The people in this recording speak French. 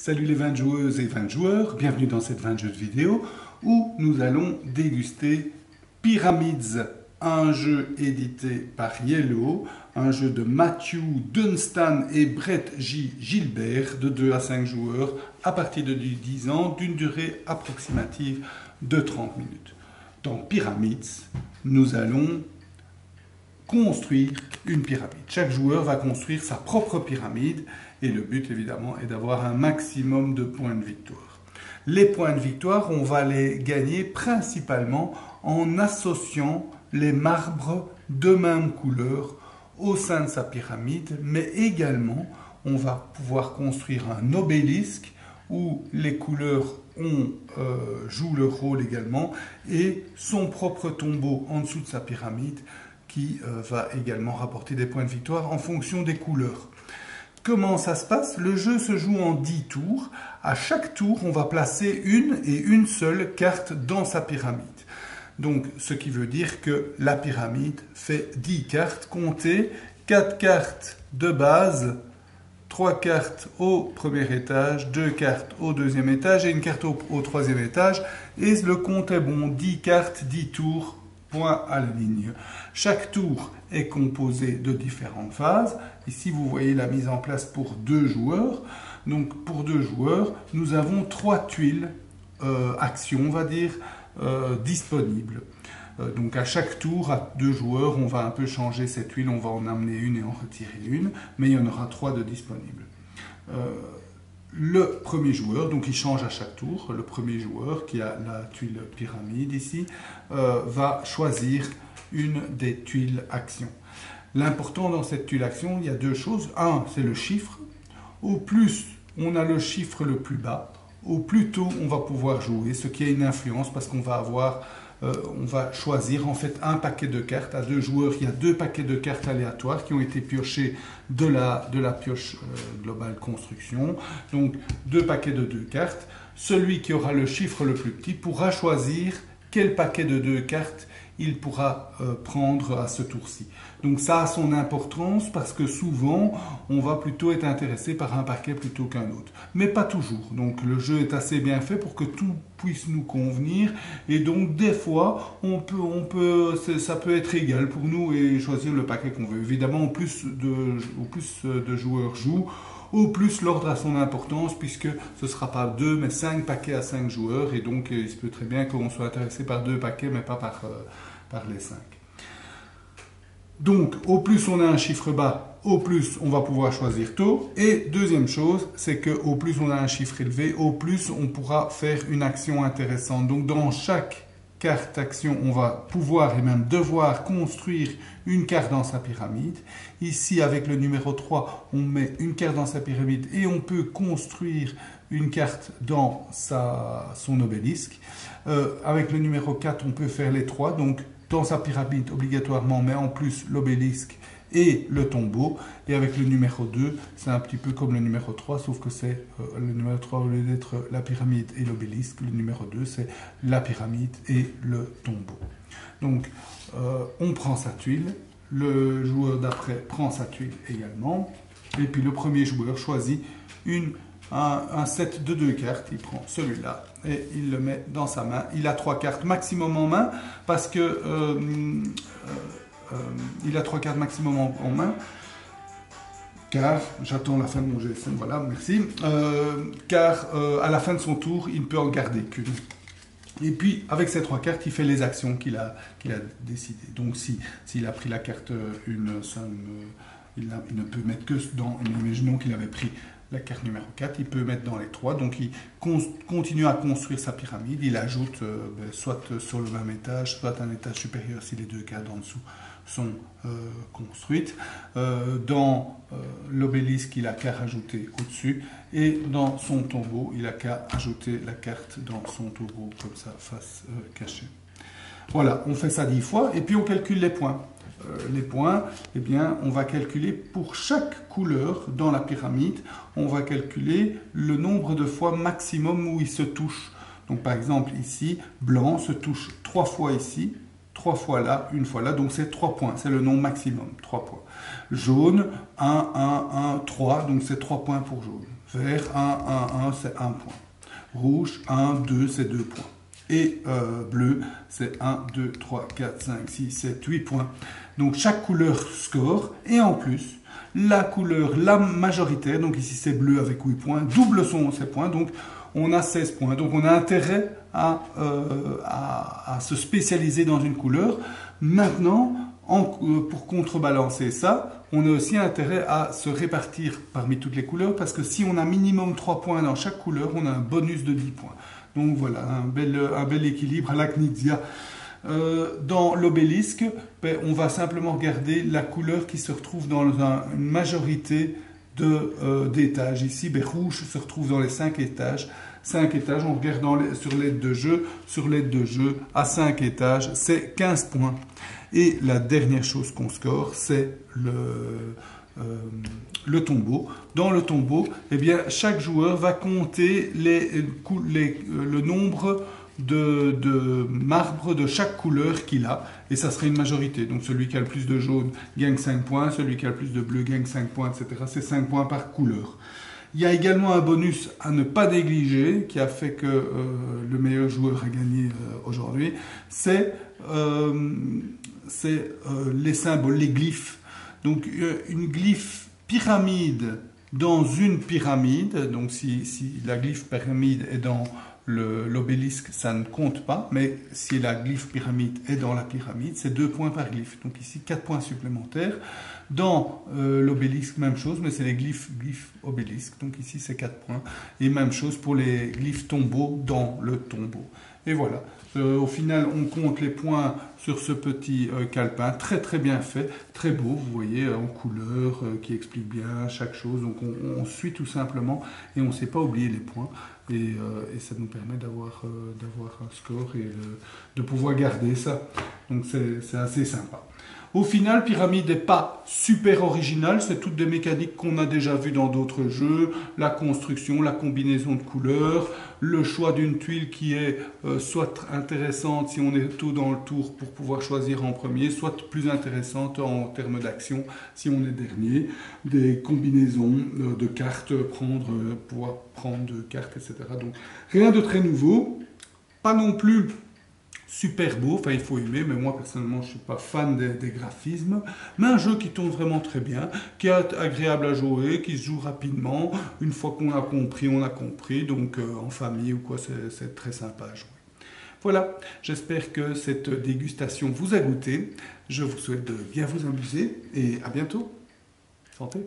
Salut les 20 joueuses et 20 joueurs, bienvenue dans cette 20 jeux de vidéo où nous allons déguster Pyramids, un jeu édité par Yellow, un jeu de Matthew Dunstan et Brett J. Gilbert de 2 à 5 joueurs à partir de 10 ans d'une durée approximative de 30 minutes. Dans Pyramids, nous allons construire une pyramide. Chaque joueur va construire sa propre pyramide et le but évidemment est d'avoir un maximum de points de victoire. Les points de victoire, on va les gagner principalement en associant les marbres de même couleur au sein de sa pyramide, mais également on va pouvoir construire un obélisque où les couleurs jouent leur rôle également et son propre tombeau en dessous de sa pyramide qui va également rapporter des points de victoire en fonction des couleurs. Comment ça se passe? Le jeu se joue en 10 tours. À chaque tour, on va placer une seule carte dans sa pyramide. Donc, ce qui veut dire que la pyramide fait 10 cartes. Comptez 4 cartes de base, 3 cartes au premier étage, 2 cartes au deuxième étage et une carte au troisième étage. Et le compte est bon, 10 cartes, 10 tours. Point à la ligne. Chaque tour est composé de différentes phases. Ici, vous voyez la mise en place pour 2 joueurs. Donc, pour 2 joueurs, nous avons 3 tuiles actions, on va dire, disponibles. Donc, à chaque tour, à 2 joueurs, on va un peu changer cette tuile. On va en amener une et en retirer une. Mais il y en aura 3 de disponibles. Le premier joueur, donc il change à chaque tour, le premier joueur qui a la tuile pyramide ici, va choisir une des tuiles actions. L'important dans cette tuile action, il y a 2 choses. Un, c'est le chiffre. Au plus on a le chiffre le plus bas, au plus tôt on va pouvoir jouer, ce qui a une influence parce qu'on va avoir... on va choisir en fait un paquet de cartes. À 2 joueurs, il y a 2 paquets de cartes aléatoires qui ont été piochés de la pioche globale construction. Donc 2 paquets de 2 cartes. Celui qui aura le chiffre le plus petit pourra choisir quel paquet de 2 cartes il pourra prendre à ce tour-ci. Donc ça a son importance parce que souvent on va plutôt être intéressé par un paquet plutôt qu'un autre. Mais pas toujours. Donc le jeu est assez bien fait pour que tout puisse nous convenir et donc des fois ça peut être égal pour nous et choisir le paquet qu'on veut. Évidemment, au plus de joueurs jouent, au plus l'ordre a son importance puisque ce ne sera pas 2 mais 5 paquets à 5 joueurs et donc il se peut très bien qu'on soit intéressé par 2 paquets mais pas par les 5. Donc au plus on a un chiffre bas, au plus on va pouvoir choisir tôt. Et deuxième chose, c'est qu'au plus on a un chiffre élevé, au plus on pourra faire une action intéressante. Donc dans chaque carte action, on va pouvoir et même devoir construire une carte dans sa pyramide. Ici, avec le numéro 3, on met une carte dans sa pyramide et on peut construire une carte dans son obélisque. Avec le numéro 4, on peut faire les 3. Donc, dans sa pyramide, obligatoirement, on met en plus l'obélisque et le tombeau. Et avec le numéro 2, c'est un petit peu comme le numéro 3, sauf que c'est le numéro 3, au lieu d'être la pyramide et l'obélisque, le numéro 2, c'est la pyramide et le tombeau. Donc, on prend sa tuile, le joueur d'après prend sa tuile également, et puis le premier joueur choisit un set de 2 cartes, il prend celui-là et il le met dans sa main. Il a 3 cartes maximum en main parce que il a 3 cartes maximum en main, car, j'attends la fin de mon GSM, voilà, merci, car à la fin de son tour, il ne peut en garder qu'une. Et puis, avec ces 3 cartes, il fait les actions qu'il a décidées. Donc, s'il a pris la carte il ne peut mettre que dans, imaginons qu'il avait pris la carte numéro 4, il peut mettre dans les 3, donc il continue à construire sa pyramide, il ajoute soit sur le même étage, soit un étage supérieur si les 2 cartes en dessous sont construites. Dans l'obélisque, il n'a qu'à rajouter au-dessus, et dans son tombeau, il n'a qu'à ajouter la carte dans son tombeau, comme ça, face cachée. Voilà, on fait ça 10 fois, et puis on calcule les points. Les points, eh bien, on va calculer pour chaque couleur dans la pyramide, on va calculer le nombre de fois maximum où il se touche. Donc par exemple ici, blanc se touche 3 fois ici, 3 fois là, 1 fois là, donc c'est 3 points, c'est le nombre maximum, 3 points. Jaune, 1, 1, 1, 3, donc c'est 3 points pour jaune. Vert, 1, 1, 1, c'est 1 point. Rouge, 1, 2, c'est 2 points. Et bleu, c'est 1, 2, 3, 4, 5, 6, 7, 8 points. Donc chaque couleur score. Et en plus, la couleur la majoritaire, donc ici c'est bleu avec 8 points, double ses points, donc on a 16 points. Donc on a intérêt à se spécialiser dans une couleur. Maintenant, pour contrebalancer ça, on a aussi intérêt à se répartir parmi toutes les couleurs, parce que si on a minimum 3 points dans chaque couleur, on a un bonus de 10 points. Donc voilà, un bel équilibre à la Knizia. Dans l'obélisque, on va simplement regarder la couleur qui se retrouve dans une majorité d'étages. Ici, rouge se retrouve dans les 5 étages. 5 étages, on regarde sur l'aide de jeu. Sur l'aide de jeu, à 5 étages, c'est 15 points. Et la dernière chose qu'on score, c'est le tombeau. Dans le tombeau, eh bien, chaque joueur va compter le nombre de marbre de chaque couleur qu'il a, et ça serait une majorité. Donc celui qui a le plus de jaune gagne 5 points, celui qui a le plus de bleu gagne 5 points, etc. C'est 5 points par couleur. Il y a également un bonus à ne pas négliger, qui a fait que le meilleur joueur a gagné aujourd'hui, c'est les symboles, les glyphes. Donc une glyphe pyramide dans une pyramide, donc si la glyphe pyramide est dans l'obélisque, ça ne compte pas, mais si la glyphe pyramide est dans la pyramide, c'est 2 points par glyphe. Donc ici, 4 points supplémentaires. Dans l'obélisque, même chose, mais c'est les glyphes obélisques. Donc ici, c'est 4 points. Et même chose pour les glyphes tombeaux dans le tombeau. Et voilà. Au final, on compte les points sur ce petit calepin, très très bien fait, très beau, vous voyez, en couleur, qui explique bien chaque chose. Donc on suit tout simplement et on ne sait pas oublier les points. Et ça nous permet d'avoir un score et de pouvoir garder ça. Donc c'est assez sympa. Au final, Pyramide n'est pas super original, c'est toutes des mécaniques qu'on a déjà vues dans d'autres jeux, la construction, la combinaison de couleurs, le choix d'une tuile qui est soit intéressante si on est tôt dans le tour pour pouvoir choisir en premier, soit plus intéressante en termes d'action si on est dernier, des combinaisons de cartes, pouvoir prendre 2 cartes, etc. Donc rien de très nouveau, pas non plus super beau, enfin il faut aimer, mais moi personnellement je ne suis pas fan des graphismes, mais un jeu qui tourne vraiment très bien, qui est agréable à jouer, qui se joue rapidement, une fois qu'on a compris, on a compris, donc en famille ou quoi, c'est très sympa à jouer. Voilà, j'espère que cette dégustation vous a goûté, je vous souhaite de bien vous amuser et à bientôt, santé!